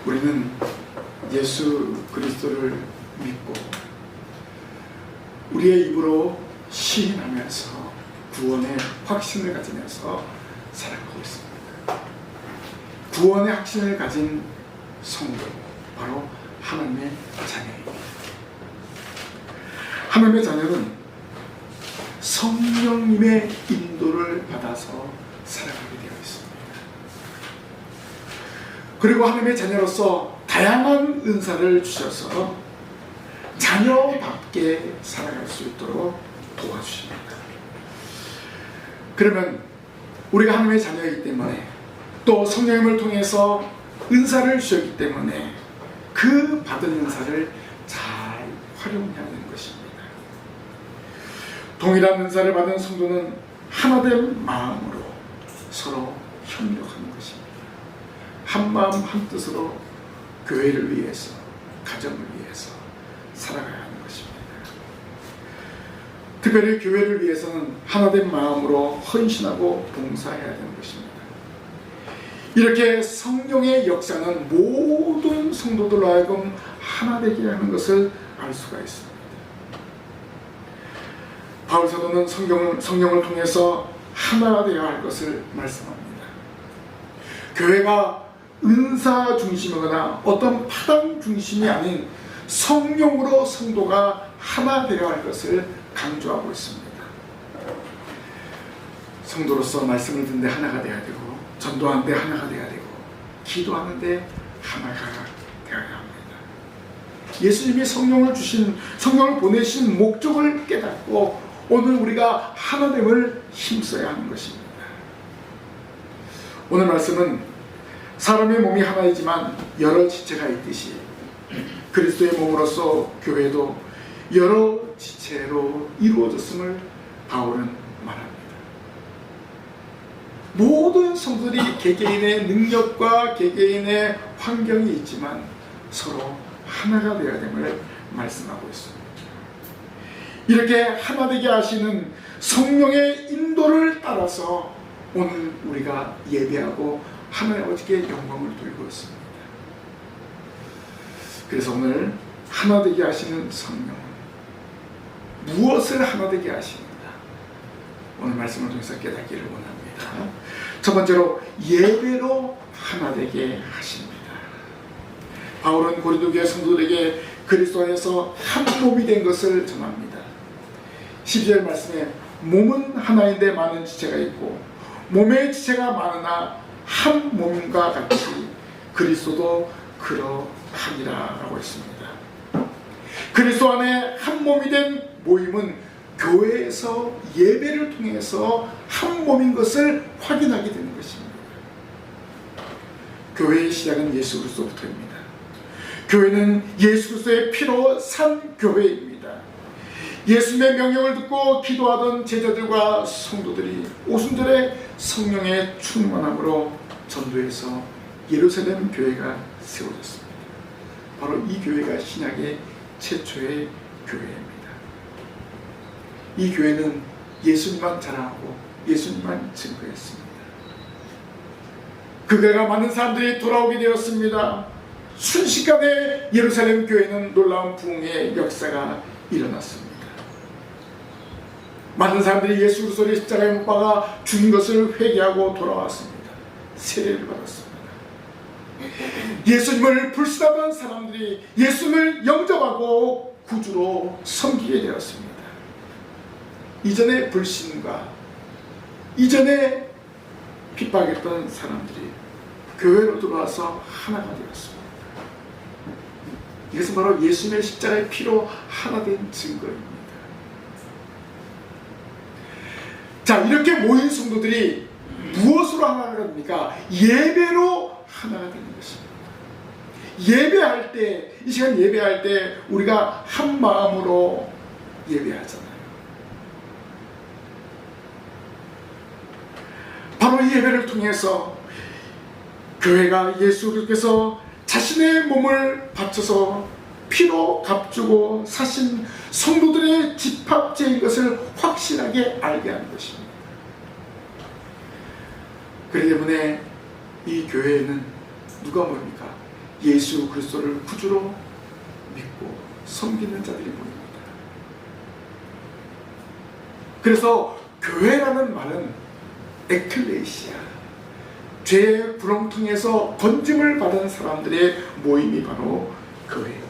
우리는 예수 그리스도를 믿고 우리의 입으로 시인하면서 구원의 확신을 가지면서 살아가고 있습니다. 구원의 확신을 가진 성도, 바로 하나님의 자녀입니다. 하나님의 자녀는 성령님의 인도를 받아서 살아가게 되어 있습니다. 그리고 하나님의 자녀로서 다양한 은사를 주셔서 자녀답게 살아갈 수 있도록 도와주십니다. 그러면 우리가 하나님의 자녀이기 때문에 또 성령님을 통해서 은사를 주셨기 때문에 그 받은 은사를 잘 활용해야 되는 것입니다. 동일한 은사를 받은 성도는 하나된 마음으로 서로 협력하는 것입니다. 한마음 한뜻으로 교회를 위해서, 가정을 위해서 살아가야 하는 것입니다. 특별히 교회를 위해서는 하나된 마음으로 헌신하고 봉사해야 되는 것입니다. 이렇게 성령의 역사는 모든 성도들로 하여금 하나 되게 하는 것을 알 수가 있습니다. 바울 사도는 성령을 통해서 하나가 되어야 할 것을 말씀합니다. 교회가 은사 중심이거나 어떤 파단 중심이 아닌 성령으로 성도가 하나 되어야 할 것을 강조하고 있습니다. 성도로서 말씀을 듣는데 하나가 되어야 되고, 전도하는데 하나가 되어야 되고, 기도하는데 하나가 되어야 합니다. 예수님이 성령을 보내신 목적을 깨닫고 오늘 우리가 하나됨을 힘써야 하는 것입니다. 오늘 말씀은 사람의 몸이 하나이지만 여러 지체가 있듯이 그리스도의 몸으로서 교회도 여러 지체로 이루어졌음을 바울은 말합니다. 모든 성도들이 개개인의 능력과 개개인의 환경이 있지만 서로 하나가 되어야 됨을 말씀하고 있습니다. 이렇게 하나 되게 하시는 성령의 인도를 따라서 오늘 우리가 예배하고 하나님 아버지께 영광을 돌리고 있습니다. 그래서 오늘 하나 되게 하시는 성령은 무엇을 하나 되게 하십니까? 오늘 말씀을 통해서 깨닫기를 원합니다. 첫 번째로 예배로 하나 되게 하십니다. 바울은 고린도 교회 성도들에게 그리스도 안에서 한 몸이 된 것을 전합니다. 12절 말씀에 몸은 하나인데 많은 지체가 있고 몸의 지체가 많으나 한 몸과 같이 그리스도도 그러하니라 라고 했습니다. 그리스도 안에 한 몸이 된 모임은 교회에서 예배를 통해서 한 몸인 것을 확인하게 되는 것입니다. 교회의 시작은 예수 그리스도부터입니다. 교회는 예수 그리스도의 피로 산 교회입니다. 예수님의 명령을 듣고 기도하던 제자들과 성도들이 오순절에 성령의 충만함으로 전도해서 예루살렘 교회가 세워졌습니다. 바로 이 교회가 신약의 최초의 교회입니다. 이 교회는 예수님만 자랑하고 예수님만 증거했습니다. 그 교회가 많은 사람들이 돌아오게 되었습니다. 순식간에 예루살렘 교회는 놀라운 부흥의 역사가 일어났습니다. 많은 사람들이 예수 그리스도를 십자가에 못 박아 죽인 것을 회개하고 돌아왔습니다. 세례를 받았습니다. 예수님을 불신하던 사람들이 예수님을 영접하고 구주로 섬기게 되었습니다. 이전의 불신과 이전에 핍박했던 사람들이 교회로 들어와서 하나가 되었습니다. 이것은 바로 예수님의 십자가의 피로 하나 된 증거입니다. 자, 이렇게 모인 성도들이 무엇으로 하나가 됩니까? 예배로 하나가 되는 것입니다. 예배할 때, 이 시간 예배할 때 우리가 한 마음으로 예배하잖아요. 바로 이 예배를 통해서 교회가 예수 그리스도께서 자신의 몸을 바쳐서 피로 값주고 사신 성도들의 집합체인 것을 확실하게 알게 하는 것입니다. 그렇기 때문에 이 교회에는 누가 모입니까? 예수 그리스도를 구주로 믿고 섬기는 자들이 보입니다. 그래서 교회라는 말은 에클레시아, 죄의 구렁텅이에서 건짐을 받은 사람들의 모임이 바로 교회입니다.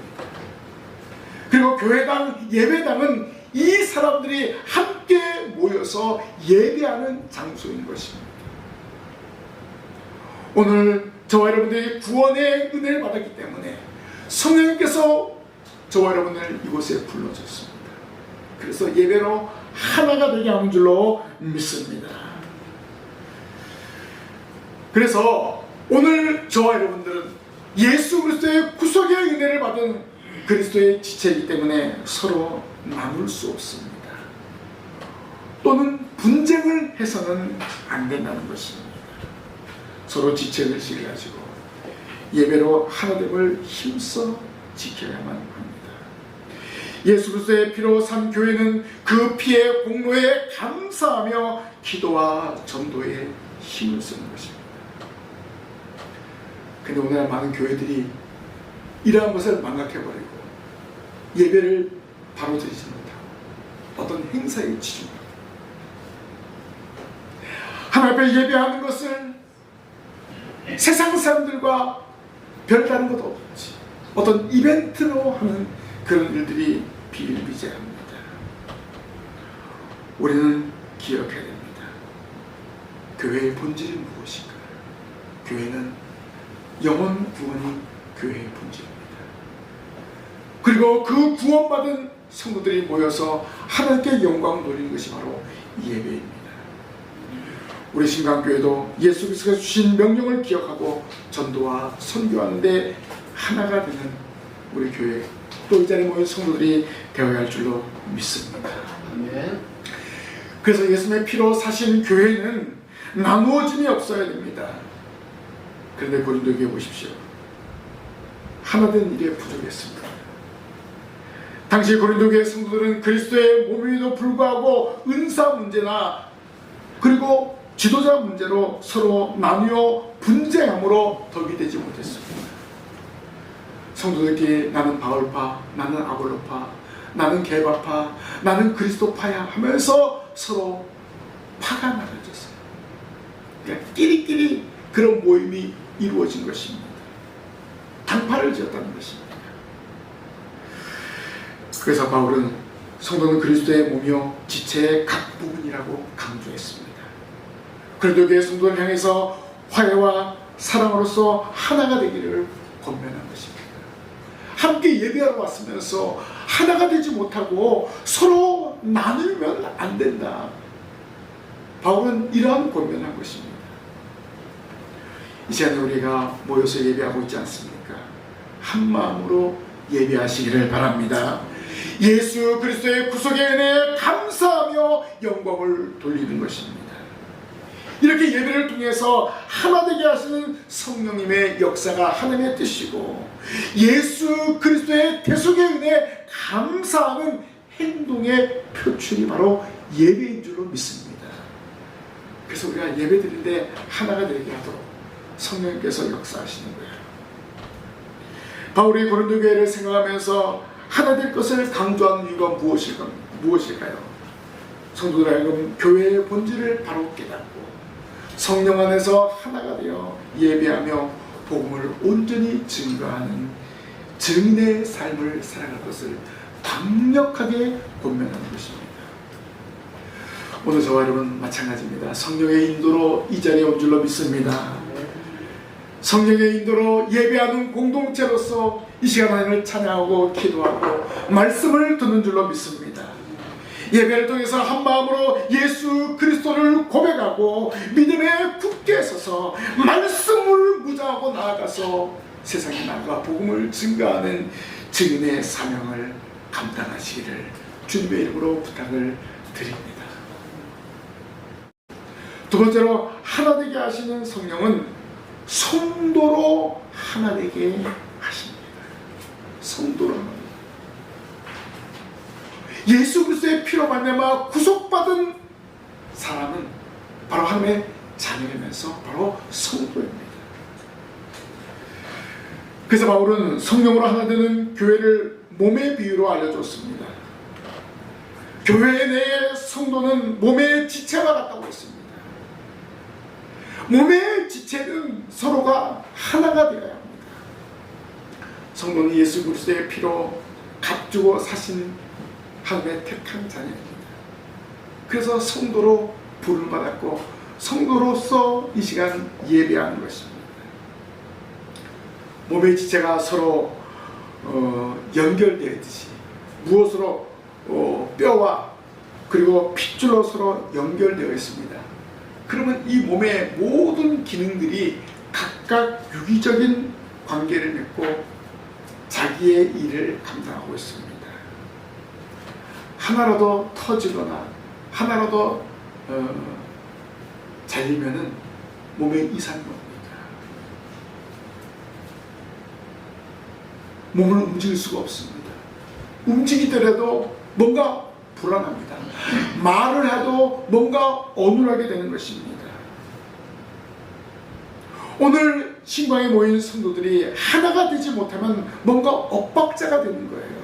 그리고 교회당, 예배당은 이 사람들이 함께 모여서 예배하는 장소인 것입니다. 오늘 저와 여러분들이 구원의 은혜를 받았기 때문에 성령님께서 저와 여러분을 이곳에 불러줬습니다. 그래서 예배로 하나가 되게 하는 줄로 믿습니다. 그래서 오늘 저와 여러분들은 예수 그리스도의 구속의 은혜를 받은 그리스도의 지체이기 때문에 서로 나눌 수 없습니다. 또는 분쟁을 해서는 안 된다는 것입니다. 서로 지체의식을 가지고 예배로 하나됨을 힘써 지켜야만 합니다. 예수 그리스도의 피로 산 교회는 그 피의 공로에 감사하며 기도와 전도에 힘을 쓰는 것입니다. 근데 오늘날 많은 교회들이 이러한 것을 망각해버리고 예배를 바로 드리지 못하고 어떤 행사에 치중하고 하나님 앞에 예배하는 것을 세상 사람들과 별다른 것 없이 어떤 이벤트로 하는 그런 일들이 비일비재합니다. 우리는 기억해야 됩니다. 교회의 본질이 무엇인가? 교회는 영혼 구원이 교회의 본질입니다. 그리고 그 구원받은 성도들이 모여서 하나님께 영광을 돌리는 것이 바로 예배입니다. 우리 신강교회도 예수 그리스도가 주신 명령을 기억하고 전도와 선교하는 데 하나가 되는 우리 교회 또 이 자리에 모인 성도들이 되어야 할 줄로 믿습니다. 아멘. 그래서 예수님의 피로 사신 교회는 나누어짐이 없어야 됩니다. 그런데 고린도 교회 보십시오. 하나된 일에 부족했습니다. 당시 고린도 교회 성도들은 그리스도의 몸임에도 불구하고 은사 문제나 그리고 지도자 문제로 서로 나누어 분쟁함으로 덕이 되지 못했습니다. 성도들끼리 나는 바울파, 나는 아볼로파, 나는 게바파, 나는 그리스도파야 하면서 서로 파가 나눠졌어요. 그러니까 끼리끼리 그런 모임이 이루어진 것입니다. 당파를 지었다는 것입니다. 그래서 바울은 성도는 그리스도의 몸이요 지체의 각 부분이라고 강조했습니다. 그리스도 교회 성도를 향해서 화해와 사랑으로서 하나가 되기를 권면한 것입니다. 함께 예배하러 왔으면서 하나가 되지 못하고 서로 나누면 안 된다. 바울은 이러한 권면한 것입니다. 이 시간에 우리가 모여서 예배하고 있지 않습니까? 한 마음으로 예배하시기를 바랍니다. 예수 그리스도의 구속의 은혜에 감사하며 영광을 돌리는 것입니다. 이렇게 예배를 통해서 하나 되게 하시는 성령님의 역사가 하나님의 뜻이고 예수 그리스도의 대속의 은혜에 감사하는 행동의 표출이 바로 예배인 줄로 믿습니다. 그래서 우리가 예배 드릴 때 하나가 되게 하도록 성령님께서 역사하시는 거예요. 바울이 고린도 교회를 생각하면서 하나 될 것을 강조하는 이유가 무엇일까요? 성도들 알고 교회의 본질을 바로 깨닫고 성령 안에서 하나가 되어 예배하며 복음을 온전히 증거하는 증인의 삶을 살아갈 것을 강력하게 권면하는 것입니다. 오늘 저와 여러분 마찬가지입니다. 성령의 인도로 이 자리에 온 줄로 믿습니다. 성령의 인도로 예배하는 공동체로서 이 시간 하나님을 찬양하고 기도하고 말씀을 듣는 줄로 믿습니다. 예배를 통해서 한 마음으로 예수 그리스도를 고백하고 믿음에 굳게 서서 말씀을 무장하고 나아가서 세상에 나가 복음을 증거하는 증인의 사명을 감당하시기를 주님의 이름으로 부탁을 드립니다. 두 번째로 하나 되게 하시는 성령은 성도로 하나 되게 하십니다. 성도로 하나. 예수 그리스도의 피로 말미암아 구속받은 사람은 바로 하나님의 자녀이면서 바로 성도입니다. 그래서 바울은 성령으로 하나 되는 교회를 몸의 비유로 알려줬습니다. 교회 내의 성도는 몸의 지체와 같다고 했습니다. 몸의 지체는 서로가 하나가 되어야 합니다. 성도는 예수 그리스도의 피로 값주고 사신 하나님의 택한 자녀입니다. 그래서 성도로 부름받았고 성도로서 이 시간 예배하는 것입니다. 몸의 지체가 서로 연결되듯이 무엇으로 뼈와 그리고 핏줄로 서로 연결되어 있습니다. 그러면 이 몸의 모든 기능들이 각각 유기적인 관계를 맺고 자기의 일을 감당하고 있습니다. 하나라도 터지거나 하나라도 잘리면은 몸에 이상이 옵니다. 몸을 움직일 수가 없습니다. 움직이더라도 뭔가 불안합니다. 말을 해도 뭔가 어눌하게 되는 것입니다. 오늘 신방에 모인 성도들이 하나가 되지 못하면 뭔가 엇박자가 되는 거예요.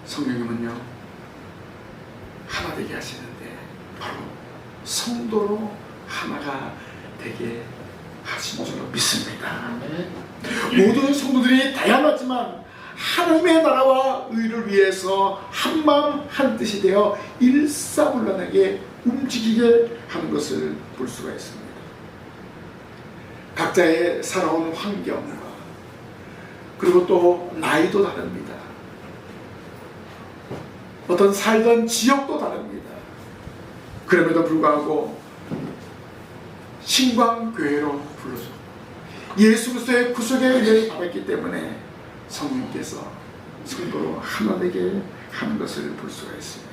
성령님은요, 하나 되게 하시는데 바로 성도로 하나가 되게 하신 줄로 믿습니다. 모든 성도들이 다양하지만 하나님의 나라와 의를 위해서 한마음 한뜻이 되어 일사불란하게 움직이게 하는 것을 볼 수가 있습니다. 각자의 살아온 환경과 그리고 또 나이도 다릅니다. 어떤 살던 지역도 다릅니다. 그럼에도 불구하고 신광교회로 불러줬고 예수 그리스도의 구속의 은혜를 받았기 때문에 성령께서 성도로 하나 되게 하는 것을 볼 수가 있습니다.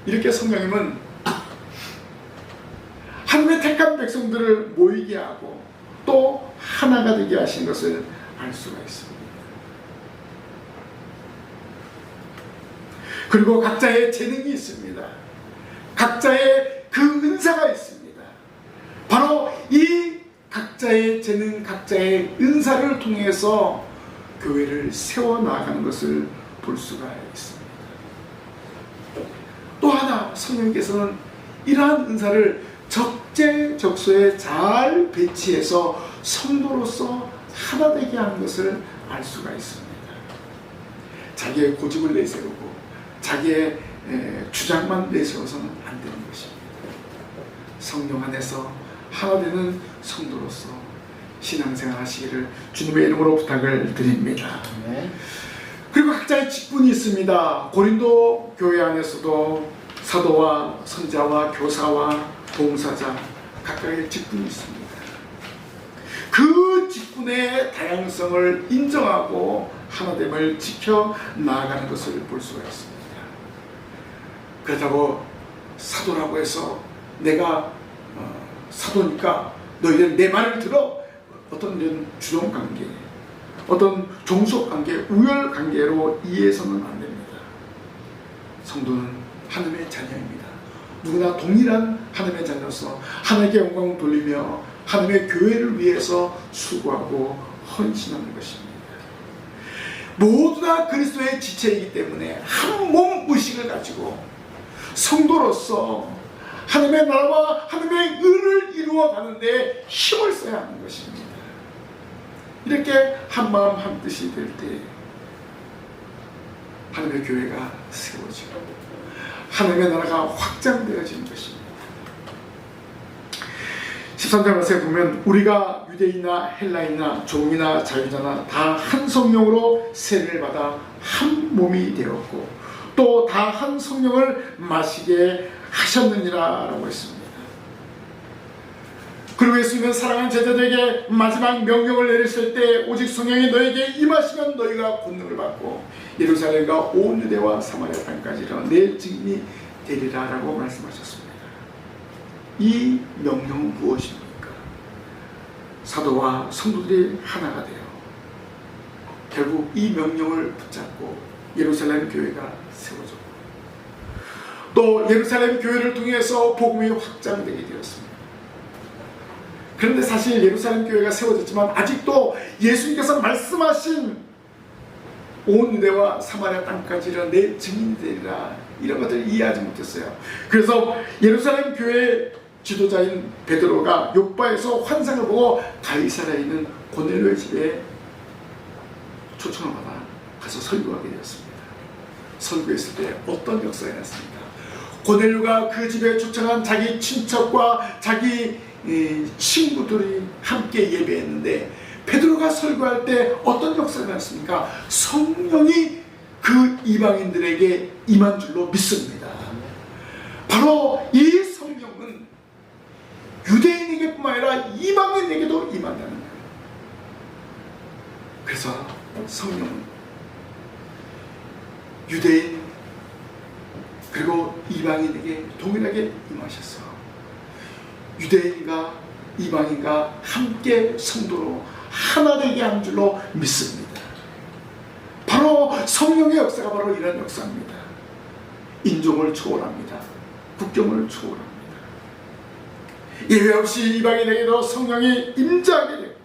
이렇게 성령님은 하나님의 택한 백성들을 모이게 하고 또 하나가 되게 하신 것을 알 수가 있습니다. 그리고 각자의 재능이 있습니다. 각자의 그 은사가 있습니다. 바로 이 각자의 재능, 각자의 은사를 통해서 교회를 세워나가는 것을 볼 수가 있습니다. 또 하나 성령께서는 이러한 은사를 적재적소에 잘 배치해서 성도로서 하나 되게 하는 것을 알 수가 있습니다. 자기의 고집을 내세우고 자기의 주장만 내세워서는 안 되는 것입니다. 성령 안에서 하나 되는 성도로서 신앙생활 하시기를 주님의 이름으로 부탁을 드립니다. 그리고 각자의 직분이 있습니다. 고린도 교회 안에서도 사도와 선자와 교사와 봉사자 각각의 직분이 있습니다. 그 직분의 다양성을 인정하고 하나됨을 지켜 나아가는 것을 볼 수가 있습니다. 그렇다고 사도라고 해서 내가 사도니까 너희들 내 말을 들어 어떤 이런 주종관계, 어떤 종속관계, 우열관계로 이해해서는 안 됩니다. 성도는 하나님의 자녀입니다. 누구나 동일한 하나님의 자녀로서 하나님께 영광을 돌리며 하나님의 교회를 위해서 수고하고 헌신하는 것입니다. 모두 다 그리스도의 지체이기 때문에 한 몸 의식을 가지고 성도로서 하나님의 나라와 하나님의 의를 이루어가는데 힘을 써야 하는 것입니다. 이렇게 한마음 한뜻이 될 때 하나님의 교회가 세워지고 하나님의 나라가 확장되어지는 것입니다. 13절 말씀에 보면 우리가 유대인이나 헬라인이나 종이나 자유자나 다 한 성령으로 세례를 받아 한 몸이 되었고 또 다 한 성령을 마시게 하셨느니라 라고 했습니다. 그리고 예수님은 사랑하는 제자들에게 마지막 명령을 내리실 때 오직 성령이 너에게 임하시면 너희가 권능을 받고 예루살렘과 온 유대와 사마리아 땅까지 내 증인이 되리라 라고 말씀하셨습니다. 이 명령은 무엇입니까? 사도와 성도들이 하나가 되어 결국 이 명령을 붙잡고 예루살렘 교회가 세워졌고 또 예루살렘 교회를 통해서 복음이 확장되게 되었습니다. 그런데 사실 예루살렘 교회가 세워졌지만 아직도 예수님께서 말씀하신 온 유대와 사마리아 땅까지는 내 증인이 되리라, 이런 것들을 이해하지 못했어요. 그래서 예루살렘 교회 지도자인 베드로가 욥바에서 환상을 보고 가이사랴에 있는 고넬료의 집에 초청을 받아 가서 설교하게 되었습니다. 설교했을 때 어떤 역사가 났습니까? 고넬료가 그 집에 초청한 자기 친척과 자기 친구들이 함께 예배했는데 베드로가 설교할 때 어떤 역사가 났습니까? 성령이 그 이방인들에게 임한 줄로 믿습니다. 바로 이 성령은 유대인에게뿐만 아니라 이방인에게도 임한다는 거예요. 그래서 성령은 유대인 그리고 이방인에게 동일하게 임하셔서 유대인과 이방인과 함께 성도로 하나 되게 한 줄로 믿습니다. 바로 성령의 역사가 바로 이런 역사입니다. 인종을 초월합니다. 국경을 초월합니다. 예외 없이 이방인에게도 성령이 임재하게 됐고,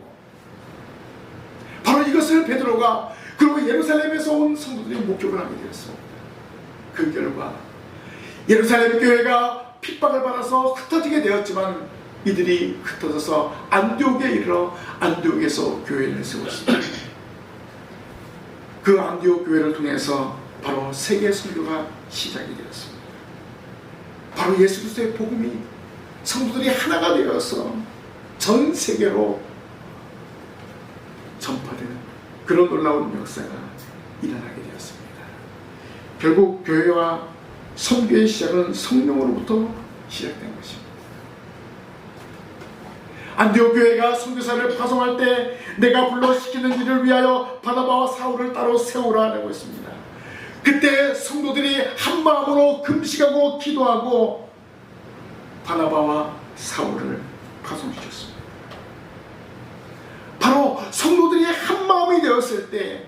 바로 이것을 베드로가 그리고 예루살렘에서 온 성도들이 목격을 하게 되었습니다. 그 결과 예루살렘 교회가 핍박을 받아서 흩어지게 되었지만 이들이 흩어져서 안디옥에 이르러 안디옥에서 교회를 세웠습니다. 그 안디옥 교회를 통해서 바로 세계 선교가 시작이 되었습니다. 바로 예수 그리스도의 복음이 성도들이 하나가 되어서 전 세계로 전파되는 그런 놀라운 역사가 일어나게 되었습니다. 결국 교회와 선교의 시작은 성령으로부터 시작된 것입니다. 안디옥 교회가 선교사를 파송할 때 내가 불러시키는 일을 위하여 바나바와 사울을 따로 세우라라고 했습니다. 그때 성도들이 한 마음으로 금식하고 기도하고 바나바와 사울을 파송시켰습니다. 바로 성도들이 한 마음이 되었을 때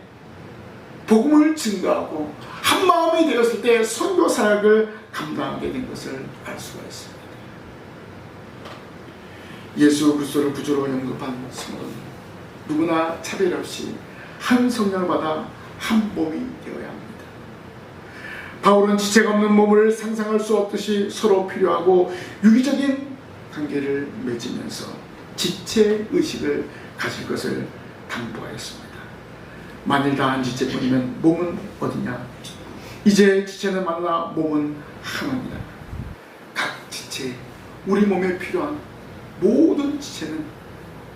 복음을 증거하고 한 마음이 되었을 때 선교 사역을 감당하게 된 것을 알 수가 있습니다. 예수 그리스도를 구주로 영접한 성도는 누구나 차별 없이 한 성령을 받아 한 몸이 되어야 합니다. 바울은 지체가 없는 몸을 상상할 수 없듯이 서로 필요하고 유기적인 관계를 맺으면서 지체 의식을 가질 것을 당부하였습니다. 만일 다 한 지체뿐이면 몸은 어디냐? 이제 지체는 많으나 몸은 하나입니다. 각 지체, 우리 몸에 필요한 모든 지체는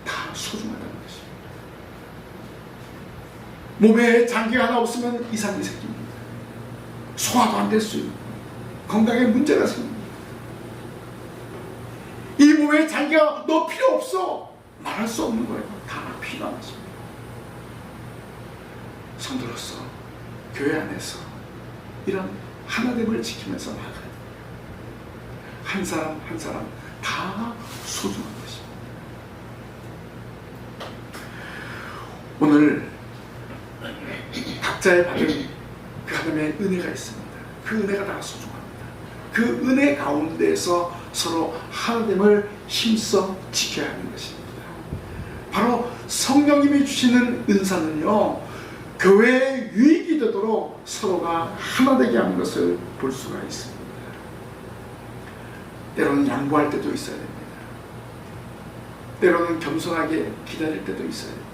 다 소중하다는 것입니다. 몸에 장기가 하나 없으면 이상이 생깁니다. 소화도 안 될 수 있고 건강에 문제가 생깁니다. 이 몸에 장기가 너 필요 없어 말할 수 없는 거예요. 다 필요한 것입니다. 성도로서 교회 안에서 이런 하나됨을 지키면서 나가야 돼요. 한 사람 한 사람 다 소중한 것입니다. 오늘 각자의 받은 그 하나님의 은혜가 있습니다. 그 은혜가 다 소중합니다. 그 은혜 가운데에서 서로 하나됨을 힘써 지켜야 하는 것입니다. 바로 성령님이 주시는 은사는요, 교회의 유익이 되도록 서로가 하나 되게 하는 것을 볼 수가 있습니다. 때로는 양보할 때도 있어야 됩니다. 때로는 겸손하게 기다릴 때도 있어야 됩니다.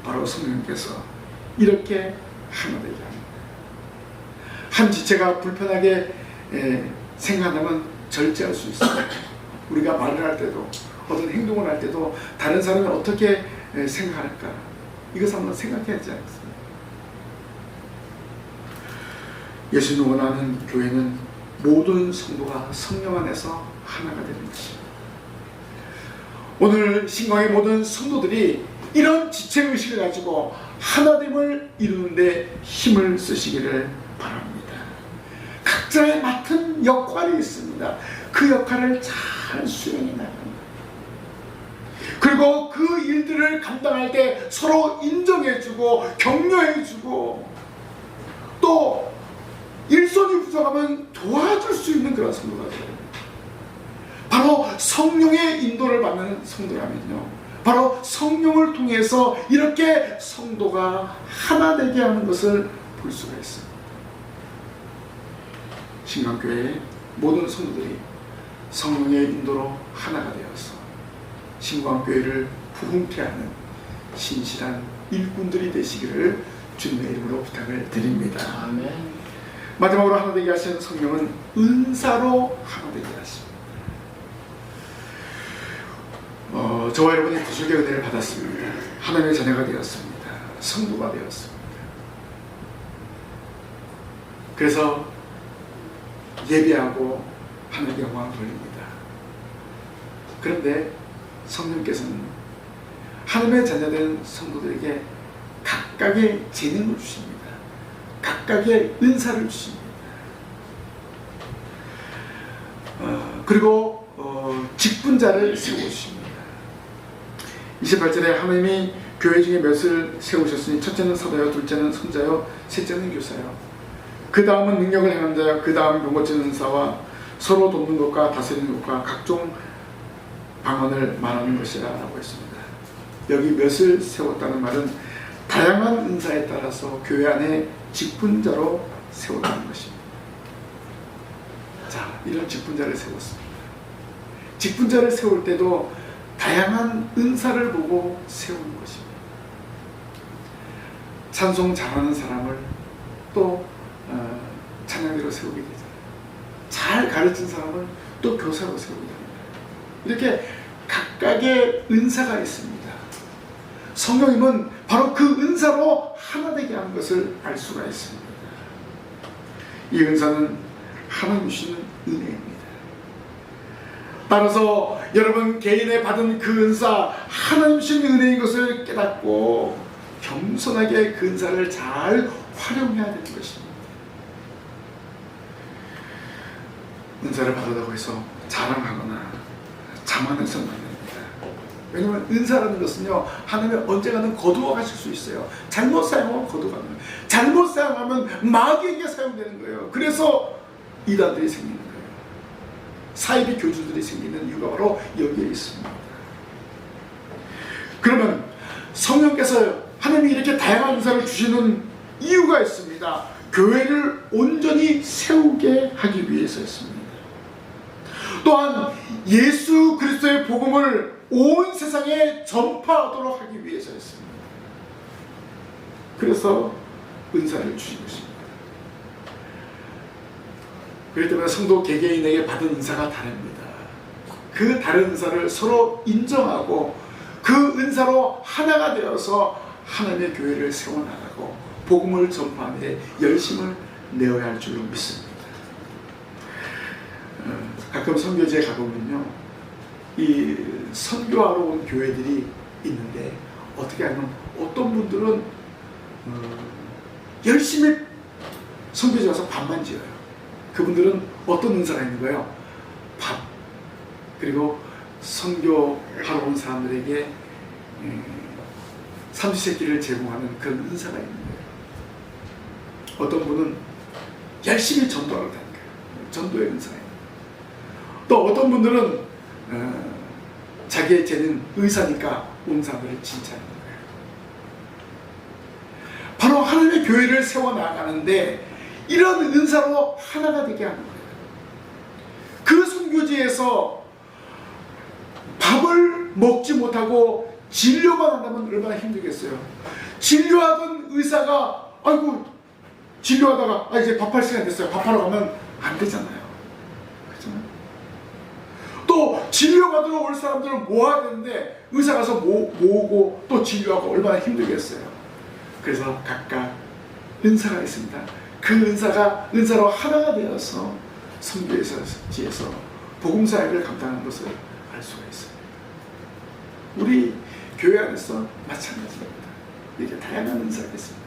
바로 성령님께서 이렇게 하나 되게 합니다. 한 지체가 불편하게 생각하면 절제할 수 있습니다. 우리가 말을 할 때도 어떤 행동을 할 때도 다른 사람이 어떻게 생각할까, 이것을 한번 생각해야 하지 않습니까? 예수님이 원하는 교회는 모든 성도가 성령 안에서 하나가 되는 것입니다. 오늘 신광의 모든 성도들이 이런 지체의식을 가지고 하나됨을 이루는데 힘을 쓰시기를 바랍니다. 각자의 맡은 역할이 있습니다. 그 역할을 잘 수행해 나갑니다. 그리고 그 일들을 감당할 때 서로 인정해주고 격려해주고 또 일손이 부족하면 도와줄 수 있는 그런 성도가 되어야 됩니다. 바로 성령의 인도를 받는 성도라면요, 바로 성령을 통해서 이렇게 성도가 하나 되게 하는 것을 볼 수가 있습니다. 신강교회의 모든 성도들이 성령의 인도로 하나가 되어서 신강교회를 부흥케 하는 신실한 일꾼들이 되시기를 주님의 이름으로 부탁을 드립니다. 아멘. 마지막으로 하나 되게 하시는 성령은 은사로 하나 되게 하십니다. 저와 여러분이 구속의 은혜를 받았습니다. 하나님의 자녀가 되었습니다. 성도가 되었습니다. 그래서 예배하고 하나님께 영광을 돌립니다. 그런데 성령께서는 하나님의 자녀된 성도들에게 각각의 재능을 주십니다. 각각의 은사를 주십니다. 그리고 직분자를 세워주십니다. 28절에 하나님이 교회 중에 몇을 세우셨으니 첫째는 사도요, 둘째는 선자요, 셋째는 교사요, 그 다음은 능력을 행하는 자요, 그 다음 용어치는 은사와 서로 돕는 것과 다스리는 것과 각종 방언을 말하는 것이라 라고 했습니다. 여기 몇을 세웠다는 말은 다양한 은사에 따라서 교회 안에 직분자로 세웠다는 것입니다. 자, 이런 직분자를 세웠습니다. 직분자를 세울 때도 다양한 은사를 보고 세우는 것입니다. 찬송 잘하는 사람을 또 찬양대로 세우게 되잖아요. 잘 가르친 사람을 또 교사로 세우게 됩니다. 이렇게 각각의 은사가 있습니다. 성령님은 바로 그 은사로 하나 되게 하는 것을 알 수가 있습니다. 이 은사는 하나님 주시는 은혜입니다. 따라서 여러분 개인에 받은 그 은사, 하나님 주시는 은혜인 것을 깨닫고 겸손하게 그 은사를 잘 활용해야 되는 것입니다. 은사를 받았다고 해서 자랑하거나 자만해서는 안 됩니다. 왜냐하면 은사라는 것은요, 하나님이 언젠가는 거두어 가실 수 있어요. 잘못 사용하면 거두어 가는 거예요. 잘못 사용하면 마귀에게 사용되는 거예요. 그래서 이단들이 생기는 거예요. 사이비 교주들이 생기는 이유가 바로 여기에 있습니다. 그러면 성령께서 하나님이 이렇게 다양한 은사를 주시는 이유가 있습니다. 교회를 온전히 세우게 하기 위해서였습니다. 또한 예수 그리스도의 복음을 온 세상에 전파하도록 하기 위해서였습니다. 그래서 은사를 주신 것입니다. 그렇기 때문에 성도 개개인에게 받은 은사가 다릅니다. 그 다른 은사를 서로 인정하고 그 은사로 하나가 되어서 하나님의 교회를 세워나가고 복음을 전파하는 데 열심을 내어야 할 줄로 믿습니다. 가끔 선교지에 가보면요, 이 선교하러 온 교회들이 있는데 어떻게 하면 어떤 분들은 열심히 선교지 와서 밥만 지어요. 그분들은 어떤 은사가 있는 거예요? 밥. 그리고 선교하러 온 사람들에게 삼시세끼를 제공하는 그런 은사가 있는 거예요. 어떤 분은 열심히 전도하러 다니는 거예요. 전도의 은사가 있는 거예요. 또 어떤 분들은 자기의 재능 의사니까 온 사람들을 칭찬하는 거예요. 바로 하나님의 교회를 세워나가는데 이런 은사로 하나가 되게 하는 거예요. 그 선교지에서 밥을 먹지 못하고 진료만 한다면 얼마나 힘들겠어요. 진료하던 의사가 아이고 진료하다가 이제 밥할 시간 됐어요. 밥하러 가면 안 되잖아요. 그렇잖아요. 또 진료받으러 올 사람들은 모아야 되는데 의사 가서 모으고 또 진료하고 얼마나 힘들겠어요. 그래서 각각 은사가 있습니다. 그 은사로 하나가 되어서 선교지에서 복음사역을 감당하는 것을 알 수가 있습니다. 우리 교회 안에서 마찬가지입니다. 이렇게 다양한 은사가 있습니다.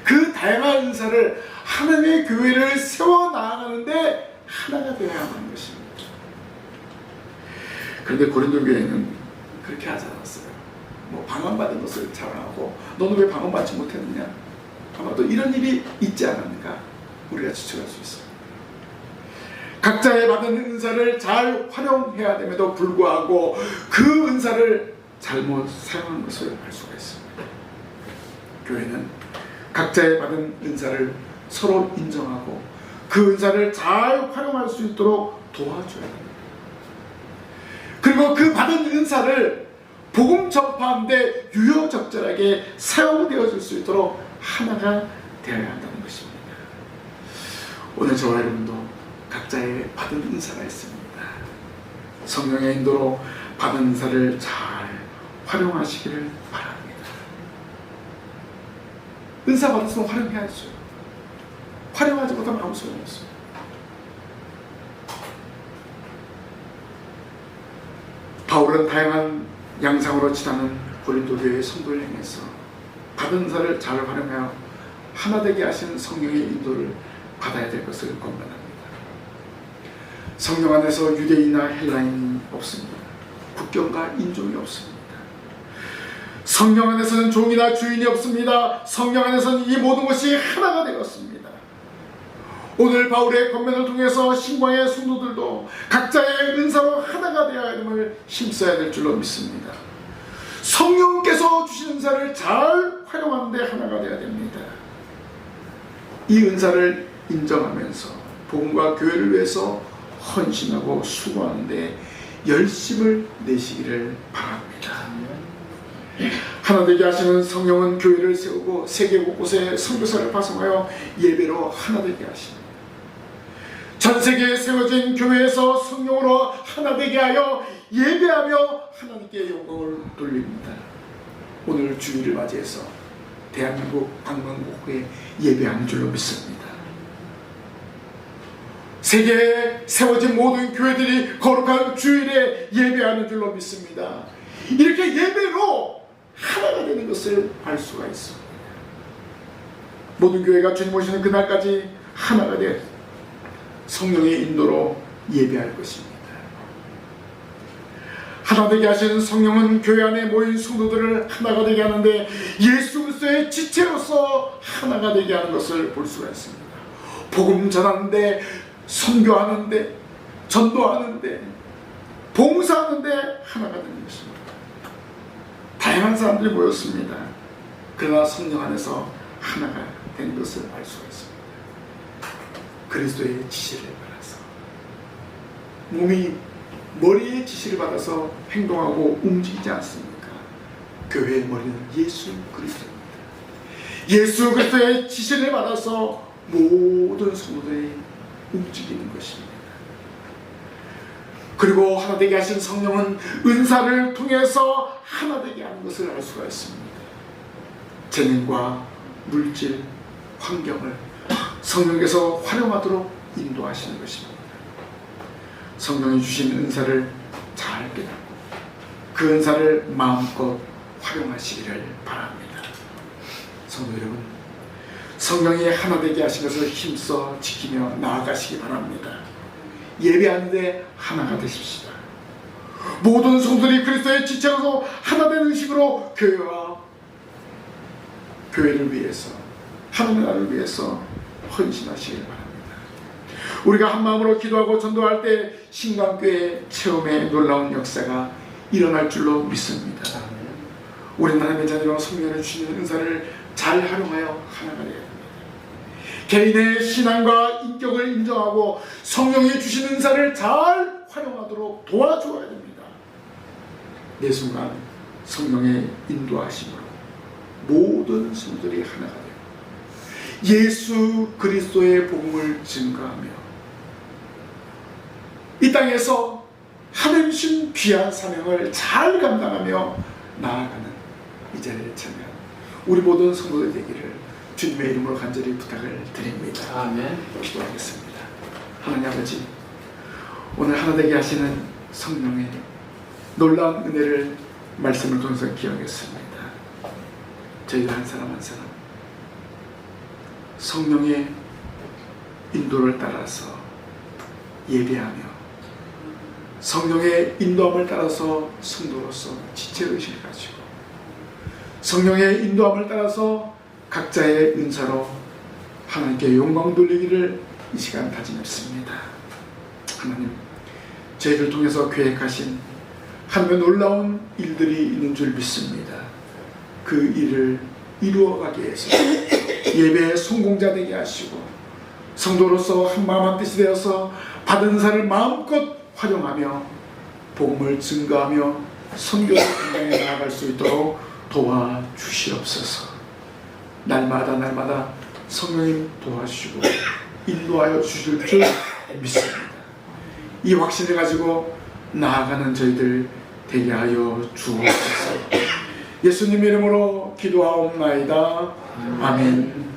그 다양한 은사를 하나님의 교회를 세워나가는데 하나가 되어야 하는 것입니다. 그런데 고린도 교회는 그렇게 하지 않았어요. 뭐 방언받은 것을 자랑하고 너는 왜 방언받지 못했느냐, 아마도 이런 일이 있지 않았는가 우리가 추측할 수 있습니다. 각자의 받은 은사를 잘 활용해야 됨에도 불구하고 그 은사를 잘못 사용한 것을 알 수가 있습니다. 교회는 각자의 받은 은사를 서로 인정하고 그 은사를 잘 활용할 수 있도록 도와줘야 됩니다. 그리고 그 받은 은사를 복음 전파하는데 유효적절하게 사용되어질 수 있도록 하나가 되어야 한다는 것입니다. 오늘 저와 여러분도 각자의 받은 은사가 있습니다. 성령의 인도로 받은 은사를 잘 활용하시기를 바랍니다. 은사 받았으면 활용해야죠. 활용하지 못하면 아무 소용이 없어요. 바울은 다양한 양상으로 지나는 고린도 교회의 성도를 향해서 받은 은사를 잘 활용하여 하나 되게 하신 성령의 인도를 받아야 될 것을 권면합니다. 성령 안에서 유대인이나 헬라인이 없습니다. 국경과 인종이 없습니다. 성령 안에서는 종이나 주인이 없습니다. 성령 안에서는 이 모든 것이 하나가 되었습니다. 오늘 바울의 권면을 통해서 신광의 성도들도 각자의 은사로 하나가 되어야 함을 힘써야 될 줄로 믿습니다. 성령께서 주신 은사를 잘 활용하는 데 하나가 되어야 됩니다. 이 은사를 인정하면서 복음과 교회를 위해서 헌신하고 수고하는 데 열심을 내시기를 바랍니다. 하나 되게 하시는 성령은 교회를 세우고 세계 곳곳에 선교사를 파송하여 예배로 하나 되게 하십니다. 전 세계에 세워진 교회에서 성령으로 하나 되게 하여 예배하며 하나님께 영광을 돌립니다. 오늘 주일을 맞이해서 대한민국 방방곡곡에 예배하는 줄로 믿습니다. 세계에 세워진 모든 교회들이 거룩한 주일에 예배하는 줄로 믿습니다. 이렇게 예배로 하나가 되는 것을 알 수가 있습니다. 모든 교회가 주님 오시는 그날까지 하나가 되 성령의 인도로 예배할 것입니다. 하나 되게 하시는 성령은 교회 안에 모인 성도들을 하나가 되게 하는데 예수 그리스도의 지체로서 하나가 되게 하는 것을 볼 수가 있습니다. 복음 전하는데, 선교하는데, 전도하는데, 봉사하는데 하나가 되는 것입니다. 다양한 사람들이 모였습니다. 그러나 성령 안에서 하나가 된 것을 알 수가 있습니다. 그리스도의 지시를 받아서 몸이 머리의 지시를 받아서 행동하고 움직이지 않습니까? 교회의 머리는 예수 그리스도입니다. 예수 그리스도의 지시를 받아서 모든 성도들이 움직이는 것입니다. 그리고 하나 되게 하신 성령은 은사를 통해서 하나 되게 하는 것을 알 수가 있습니다. 재능과 물질, 환경을 성령께서 활용하도록 인도하시는 것입니다. 성령이 주신 은사를 잘 깨닫고 그 은사를 마음껏 활용하시기를 바랍니다. 성도 여러분, 성령이 하나 되게 하신 것을 힘써 지키며 나아가시기 바랍니다. 예배하는데 하나가 되십시다. 모든 성도들이 그리스도의 지체로서 하나 된 의식으로 교회를 위해서, 하나님의 나라를 위해서 헌신하시길 바랍니다. 우리가 한 마음으로 기도하고 전도할 때 신강교회 체험의 놀라운 역사가 일어날 줄로 믿습니다. 우리는 하나님의 자녀로 성령을 주시는 은사를 잘 활용하여 하나가 되어야 됩니다. 개인의 신앙과 인격을 인정하고 성령이 주신 은사를 잘 활용하도록 도와주어야 됩니다. 매 순간 성령의 인도하심으로 모든 성도들이 하나가 되고 예수 그리스도의 복음을 증거하며 이 땅에서 하나님 주신 귀한 사명을 잘 감당하며 나아가는 이 자리에 참여한 우리 모든 성도들 되기를 주님의 이름으로 간절히 부탁을 드립니다. 아멘. 기도하겠습니다. 하나님 아버지, 오늘 하나 되게 하시는 성령의 놀라운 은혜를 말씀을 통해서 기억했습니다. 저희가 한 사람 한 사람 성령의 인도를 따라서 예배하며 성령의 인도함을 따라서 성도로서 지체의식을 가지고 성령의 인도함을 따라서 각자의 은사로 하나님께 영광 돌리기를 이 시간 다짐했습니다. 하나님, 저희를 통해서 계획하신 하나님의 놀라운 일들이 있는 줄 믿습니다. 그 일을 이루어가게 해서 예배의 성공자 되게 하시고, 성도로서 한마음 한뜻이 되어서 받은 은사를 마음껏 활용하며 복음을 증거하며 선교의 현장에 나아갈 수 있도록 도와주시옵소서. 날마다 성령님 도와주시고 인도하여 주실 줄 믿습니다. 이 확신을 가지고 나아가는 저희들 되게 하여 주옵소서. 예수님 이름으로 기도하옵나이다. 아멘.